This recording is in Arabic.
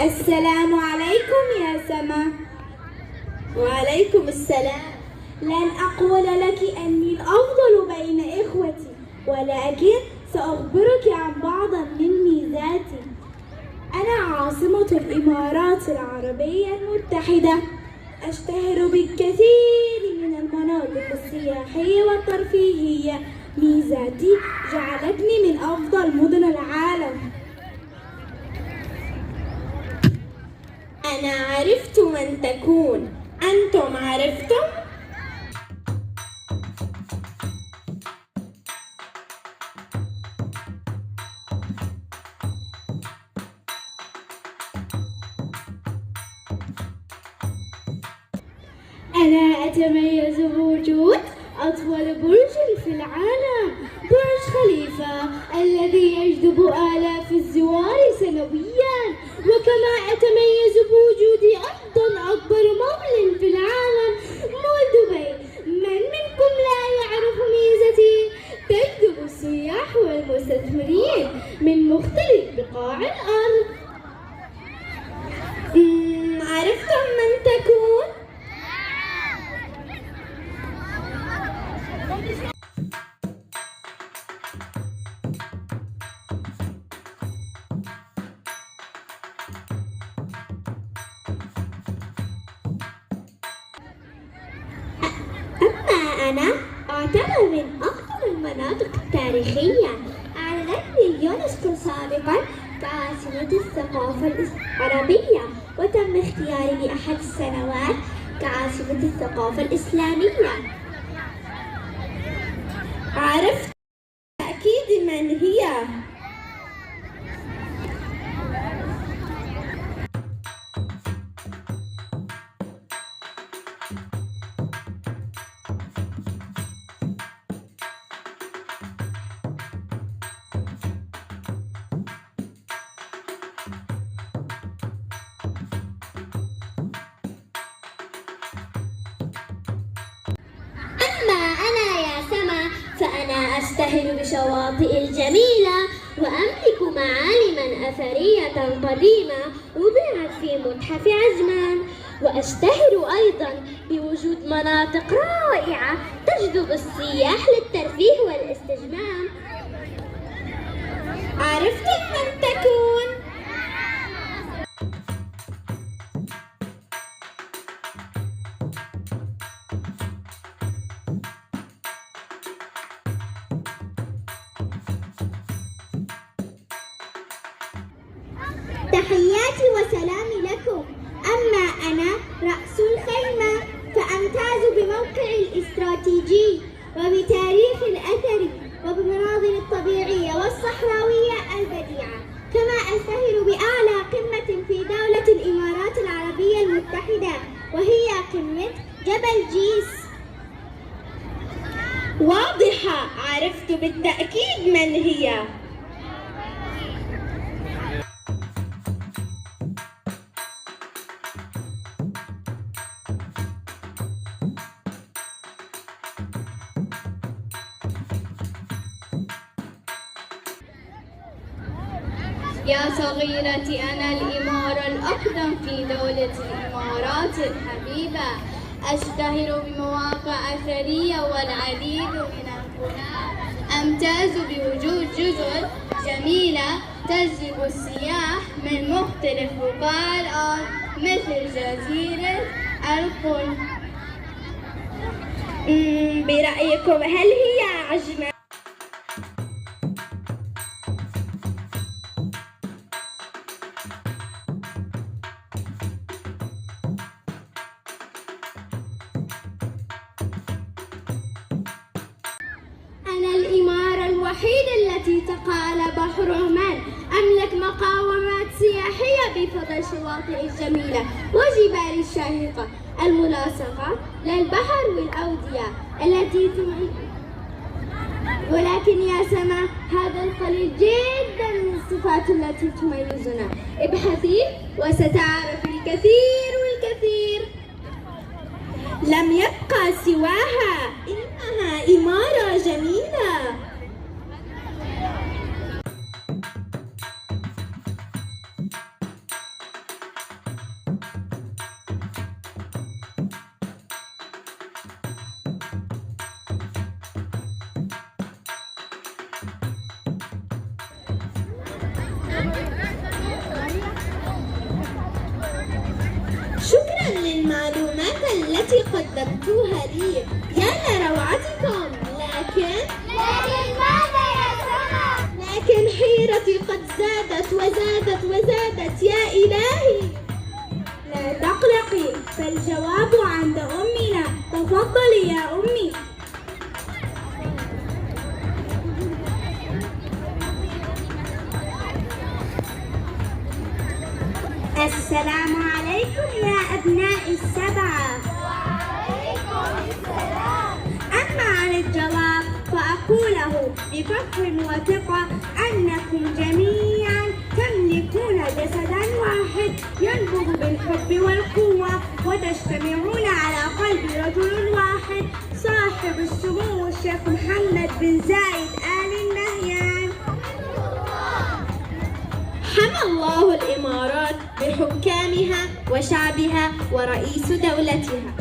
السلام عليكم يا سما. وعليكم السلام. لن أقول لك أني الأفضل بين إخوتي، ولكن سأخبرك عن بعض من ميزاتي. أنا عاصمة الإمارات العربية المتحدة، أشتهر بالكثير من المناطق السياحية والترفيهية. ميزاتي جعلتني من أفضل مدن العالم. أنا عرفت من تكون. أنتم عرفتم؟ أنا أتميز بوجود أطول برج في العالم، برج خليفة الذي يجذب آلاف الزوار سنوياً. وكما أتميز بوجود أكبر مول في العالم، مول دبي. من منكم لا يعرف ميزتي؟ تجذب السياح والمستثمرين من مختلف بقاع الأرض. عرفتم من تكون؟ أنا أعتبر من أفضل المناطق التاريخية. أعلنتني اليونسكو سابقا كعاصمة الثقافة العربية، وتم اختياري لأحد السنوات كعاصمة الثقافة الإسلامية. عرفت أكيد من هي. أنا يا سما فأنا أشتهر بشواطئ الجميلة، وأملك معالما أثرية قديمة وضعت في متحف عجمان. وأشتهر أيضا بوجود مناطق رائعة تجذب السياح للترفيه والاستجمام. عرفتم من تكون؟ تحياتي وسلامي لكم. أما أنا رأس الخيمة، فأمتاز بموقعي الاستراتيجي وبتاريخ الأثري وبمناظر الطبيعية والصحراوية البديعة. كما أشتهر بأعلى قمة في دولة الإمارات العربية المتحدة، وهي قمة جبل جيس. واضحة. عرفت بالتأكيد من هي. يا صغيرتي، أنا الإمارة الأقدم في دولة الإمارات الحبيبة. أشتهر بمواقع أثرية والعديد من القرى. أمتاز بوجود جزر جميلة تجذب السياح من مختلف بقاع الأرض، مثل جزيرة القرم. برأيكم هل هي عجمان؟ أنا الإمارة الوحيدة التي تقع على بحر عمان. أملك مقاومات سياحية بفضل شواطئ الجميلة وجبال الشاهقة الملاصقة للبحر والأودية التي ولكن يا سما، هذا القليل جدا من الصفات التي تميزنا. ابحثي وستعرفي الكثير والكثير. لم يبقى سواها. إنها إمارة جميلة. التي قدمتوها لي يا لروعتكم، لكن ماذا يا سما؟ لكن حيرتي قد زادت وزادت وزادت يا إلهي. لا تقلقي، فالجواب عند أمنا. تفضلي يا أمي. السلام عليكم يا أبناء السبعة. وعليكم السلام. أما عن الجواب فأقوله بفخر وثقة أنكم جميعا تملكون جسدا واحد ينبض بالحب والقوة، وتجتمعون على قلب رجل واحد صاحب السمو الشيخ محمد بن زايد آل نهيان. حمى الله الإمارات بحكامها وشعبها ورئيس دولتها.